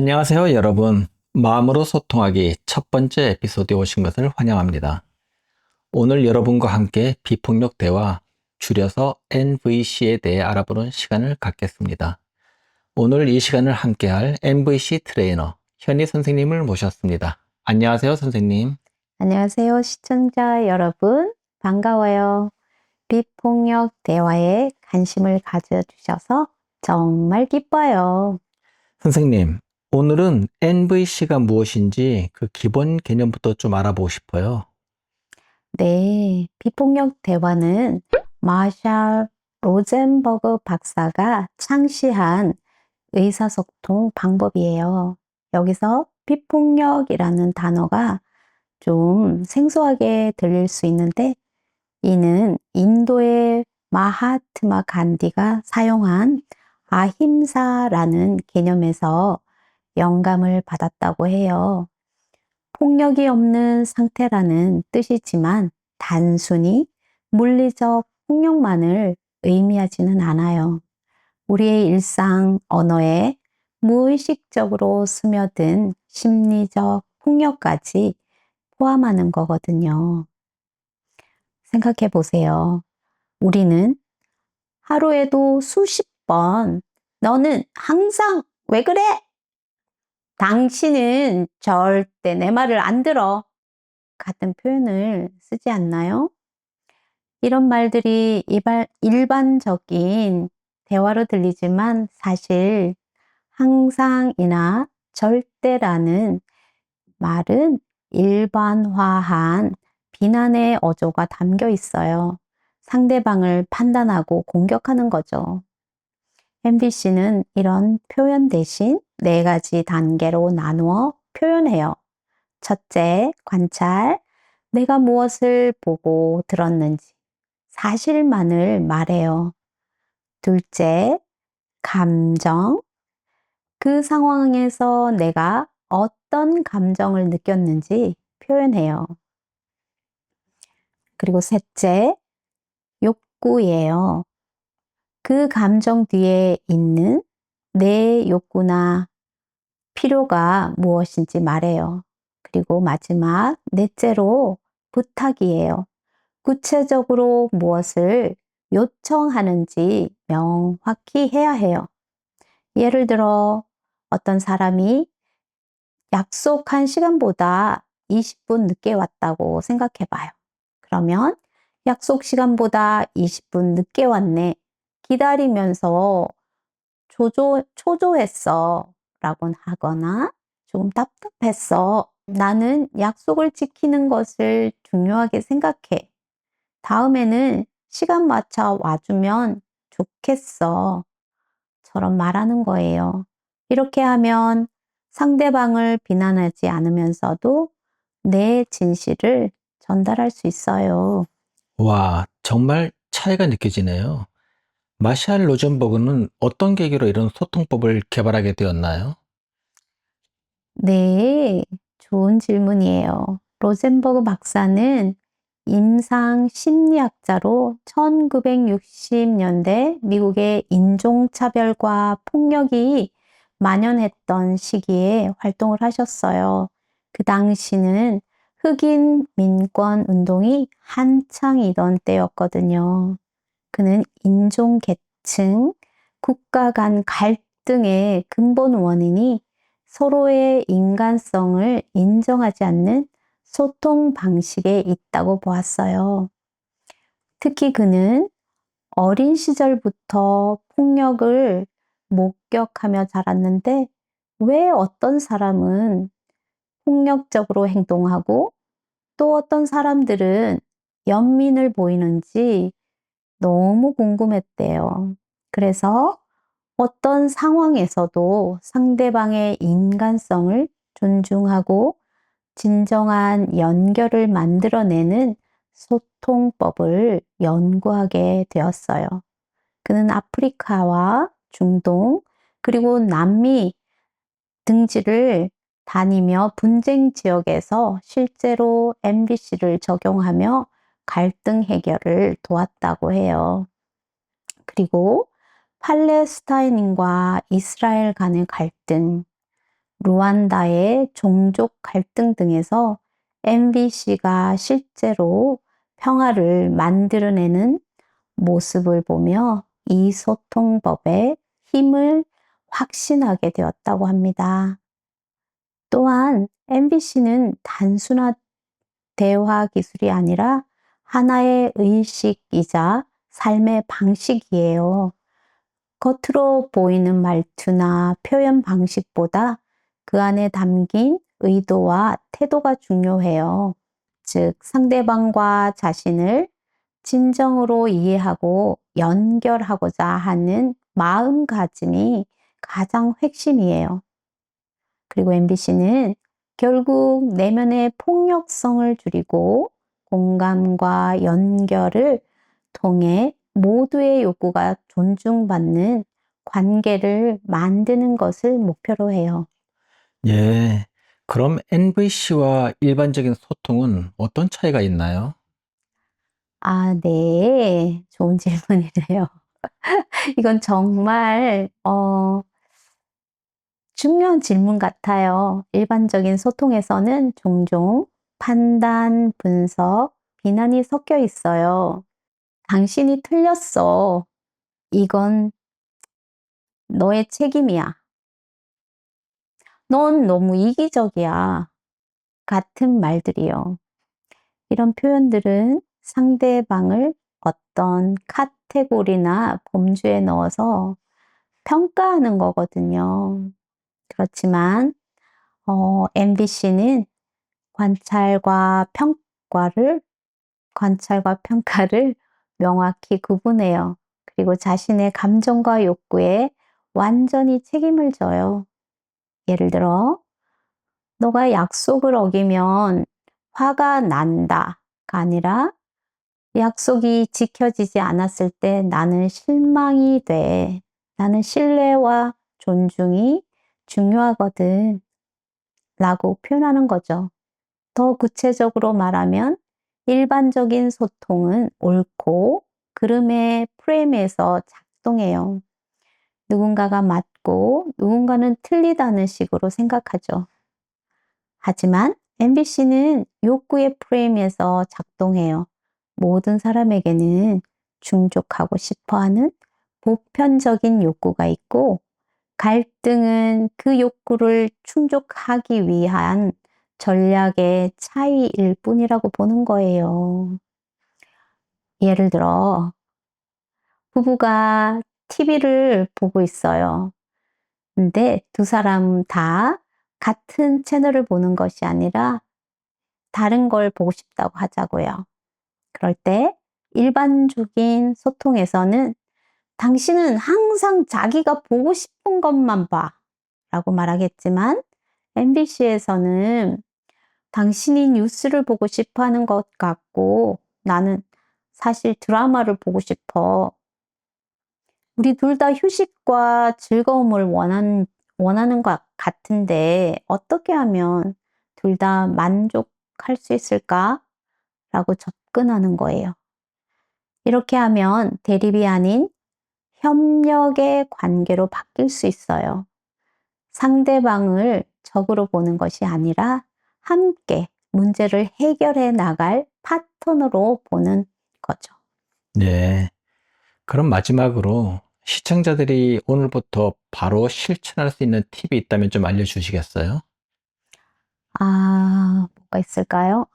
안녕하세요, 여러분. 마음으로 소통하기 첫 번째 에피소드에 오신 것을 환영합니다. 오늘 여러분과 함께 비폭력 대화, 줄여서 NVC에 대해 알아보는 시간을 갖겠습니다. 오늘 이 시간을 함께할 NVC 트레이너 현희 선생님을 모셨습니다. 안녕하세요, 선생님. 안녕하세요, 시청자 여러분. 반가워요. 비폭력 대화에 관심을 가져주셔서 정말 기뻐요. 선생님, 오늘은 NVC가 무엇인지 그 기본 개념부터 좀 알아보고 싶어요. 네, 비폭력 대화는 마샬 로젠버그 박사가 창시한 의사소통 방법이에요. 여기서 비폭력이라는 단어가 좀 생소하게 들릴 수 있는데, 이는 인도의 마하트마 간디가 사용한 아힘사라는 개념에서 영감을 받았다고 해요. 폭력이 없는 상태라는 뜻이지만 단순히 물리적 폭력만을 의미하지는 않아요. 우리의 일상 언어에 무의식적으로 스며든 심리적 폭력까지 포함하는 거거든요. 생각해 보세요. 우리는 하루에도 수십 번, 너는 항상 왜 그래? 당신은 절대 내 말을 안 들어. 같은 표현을 쓰지 않나요? 이런 말들이 일반적인 대화로 들리지만 사실 항상이나 절대라는 말은 일반화한 비난의 어조가 담겨 있어요. 상대방을 판단하고 공격하는 거죠. MBC는 이런 표현 대신 네 가지 단계로 나누어 표현해요. 첫째, 관찰. 내가 무엇을 보고 들었는지 사실만을 말해요. 둘째, 감정. 그 상황에서 내가 어떤 감정을 느꼈는지 표현해요. 그리고 셋째, 욕구예요. 그 감정 뒤에 있는 내 욕구나 필요가 무엇인지 말해요. 그리고 마지막 넷째로 부탁이에요. 구체적으로 무엇을 요청하는지 명확히 해야 해요. 예를 들어 어떤 사람이 약속한 시간보다 20분 늦게 왔다고 생각해 봐요. 그러면 약속 시간보다 20분 늦게 왔네. 기다리면서 초조했어. 라고 하거나 조금 답답했어. 나는 약속을 지키는 것을 중요하게 생각해. 다음에는 시간 맞춰 와주면 좋겠어. 처럼 말하는 거예요. 이렇게 하면 상대방을 비난하지 않으면서도 내 진실을 전달할 수 있어요. 와, 정말 차이가 느껴지네요. 마샬 로젠버그는 어떤 계기로 이런 소통법을 개발하게 되었나요? 네, 좋은 질문이에요. 로젠버그 박사는 임상 심리학자로 1960년대 미국의 인종차별과 폭력이 만연했던 시기에 활동을 하셨어요. 그 당시는 흑인 민권 운동이 한창이던 때였거든요. 그는 인종 계층, 국가 간 갈등의 근본 원인이 서로의 인간성을 인정하지 않는 소통 방식에 있다고 보았어요. 특히 그는 어린 시절부터 폭력을 목격하며 자랐는데 왜 어떤 사람은 폭력적으로 행동하고 또 어떤 사람들은 연민을 보이는지 너무 궁금했대요. 그래서 어떤 상황에서도 상대방의 인간성을 존중하고 진정한 연결을 만들어내는 소통법을 연구하게 되었어요. 그는 아프리카와 중동, 그리고 남미 등지를 다니며 분쟁 지역에서 실제로 MBC를 적용하며 갈등 해결을 도왔다고 해요. 그리고 팔레스타인과 이스라엘 간의 갈등, 루안다의 종족 갈등 등에서 MBC가 실제로 평화를 만들어내는 모습을 보며 이 소통법의 힘을 확신하게 되었다고 합니다. 또한 MBC는 단순한 대화 기술이 아니라 하나의 의식이자 삶의 방식이에요. 겉으로 보이는 말투나 표현 방식보다 그 안에 담긴 의도와 태도가 중요해요. 즉, 상대방과 자신을 진정으로 이해하고 연결하고자 하는 마음가짐이 가장 핵심이에요. 그리고 MBC는 결국 내면의 폭력성을 줄이고 공감과 연결을 통해 모두의 욕구가 존중받는 관계를 만드는 것을 목표로 해요. 예. 그럼 NVC와 일반적인 소통은 어떤 차이가 있나요? 아, 네. 좋은 질문이네요. 이건 정말 중요한 질문 같아요. 일반적인 소통에서는 종종 판단, 분석, 비난이 섞여 있어요. 당신이 틀렸어. 이건 너의 책임이야. 넌 너무 이기적이야. 같은 말들이요. 이런 표현들은 상대방을 어떤 카테고리나 범주에 넣어서 평가하는 거거든요. 그렇지만 MBC는 관찰과 평가를 명확히 구분해요. 그리고 자신의 감정과 욕구에 완전히 책임을 져요. 예를 들어, 너가 약속을 어기면 화가 난다가 아니라 약속이 지켜지지 않았을 때 나는 실망이 돼. 나는 신뢰와 존중이 중요하거든. 라고 표현하는 거죠. 더 구체적으로 말하면 일반적인 소통은 옳고 그름의 프레임에서 작동해요. 누군가가 맞고 누군가는 틀리다는 식으로 생각하죠. 하지만 MBC는 욕구의 프레임에서 작동해요. 모든 사람에게는 충족하고 싶어 하는 보편적인 욕구가 있고 갈등은 그 욕구를 충족하기 위한 전략의 차이일 뿐이라고 보는 거예요. 예를 들어, 부부가 TV를 보고 있어요. 근데 두 사람 다 같은 채널을 보는 것이 아니라 다른 걸 보고 싶다고 하자고요. 그럴 때 일반적인 소통에서는 당신은 항상 자기가 보고 싶은 것만 봐. 라고 말하겠지만 MBC에서는 당신이 뉴스를 보고 싶어 하는 것 같고 나는 사실 드라마를 보고 싶어. 우리 둘 다 휴식과 즐거움을 원하는 것 같은데 어떻게 하면 둘 다 만족할 수 있을까? 라고 접근하는 거예요. 이렇게 하면 대립이 아닌 협력의 관계로 바뀔 수 있어요. 상대방을 적으로 보는 것이 아니라 함께 문제를 해결해 나갈 파트너로 보는 거죠. 네. 그럼 마지막으로 시청자들이 오늘부터 바로 실천할 수 있는 팁이 있다면 좀 알려주시겠어요? 뭐가 있을까요?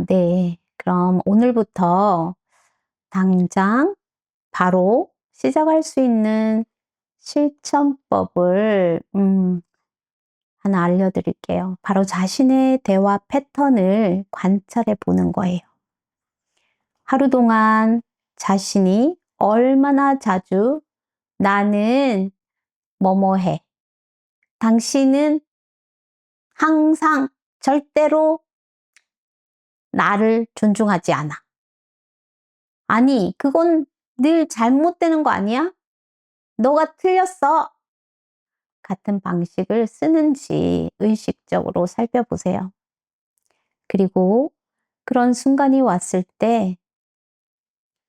네. 그럼 오늘부터 당장 바로 시작할 수 있는 실천법을 하나 알려드릴게요. 바로 자신의 대화 패턴을 관찰해 보는 거예요. 하루 동안 자신이 얼마나 자주 나는 뭐뭐 해. 당신은 항상 절대로 나를 존중하지 않아. 아니, 그건 늘 잘못되는 거 아니야? 너가 틀렸어. 같은 방식을 쓰는지 의식적으로 살펴보세요. 그리고 그런 순간이 왔을 때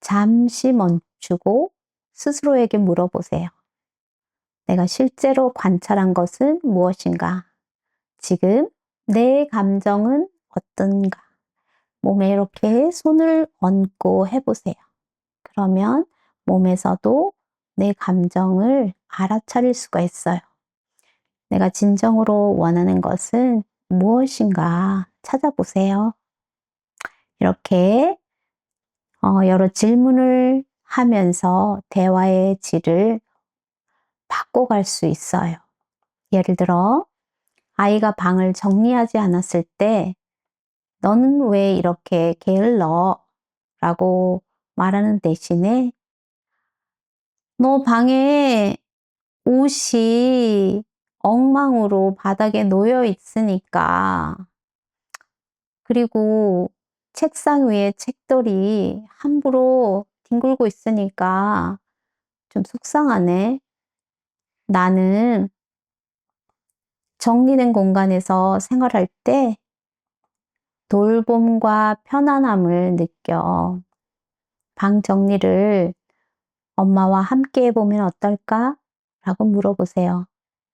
잠시 멈추고 스스로에게 물어보세요. 내가 실제로 관찰한 것은 무엇인가? 지금 내 감정은 어떤가? 몸에 이렇게 손을 얹고 해보세요. 그러면 몸에서도 내 감정을 알아차릴 수가 있어요. 내가 진정으로 원하는 것은 무엇인가 찾아보세요. 이렇게 여러 질문을 하면서 대화의 질을 바꿔갈 수 있어요. 예를 들어, 아이가 방을 정리하지 않았을 때, 너는 왜 이렇게 게을러? 라고 말하는 대신에, 너 방에 옷이 엉망으로 바닥에 놓여 있으니까, 그리고 책상 위에 책들이 함부로 뒹굴고 있으니까 좀 속상하네. 나는 정리된 공간에서 생활할 때 돌봄과 편안함을 느껴. 방 정리를 엄마와 함께 해보면 어떨까? 라고 물어보세요.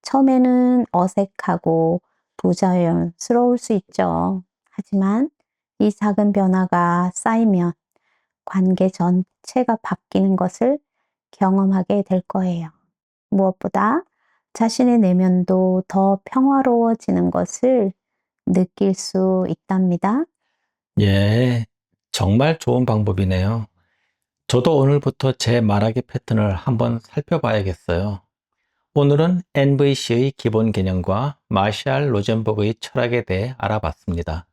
처음에는 어색하고 부자연스러울 수 있죠. 하지만 이 작은 변화가 쌓이면 관계 전체가 바뀌는 것을 경험하게 될 거예요. 무엇보다 자신의 내면도 더 평화로워지는 것을 느낄 수 있답니다. 예, 정말 좋은 방법이네요. 저도 오늘부터 제 말하기 패턴을 한번 살펴봐야겠어요. 오늘은 NVC의 기본 개념과 마샬 로젠버그의 철학에 대해 알아봤습니다.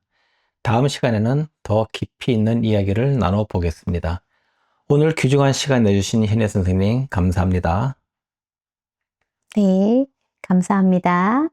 다음 시간에는 더 깊이 있는 이야기를 나눠보겠습니다. 오늘 귀중한 시간 내주신 현혜 선생님 감사합니다. 네, 감사합니다.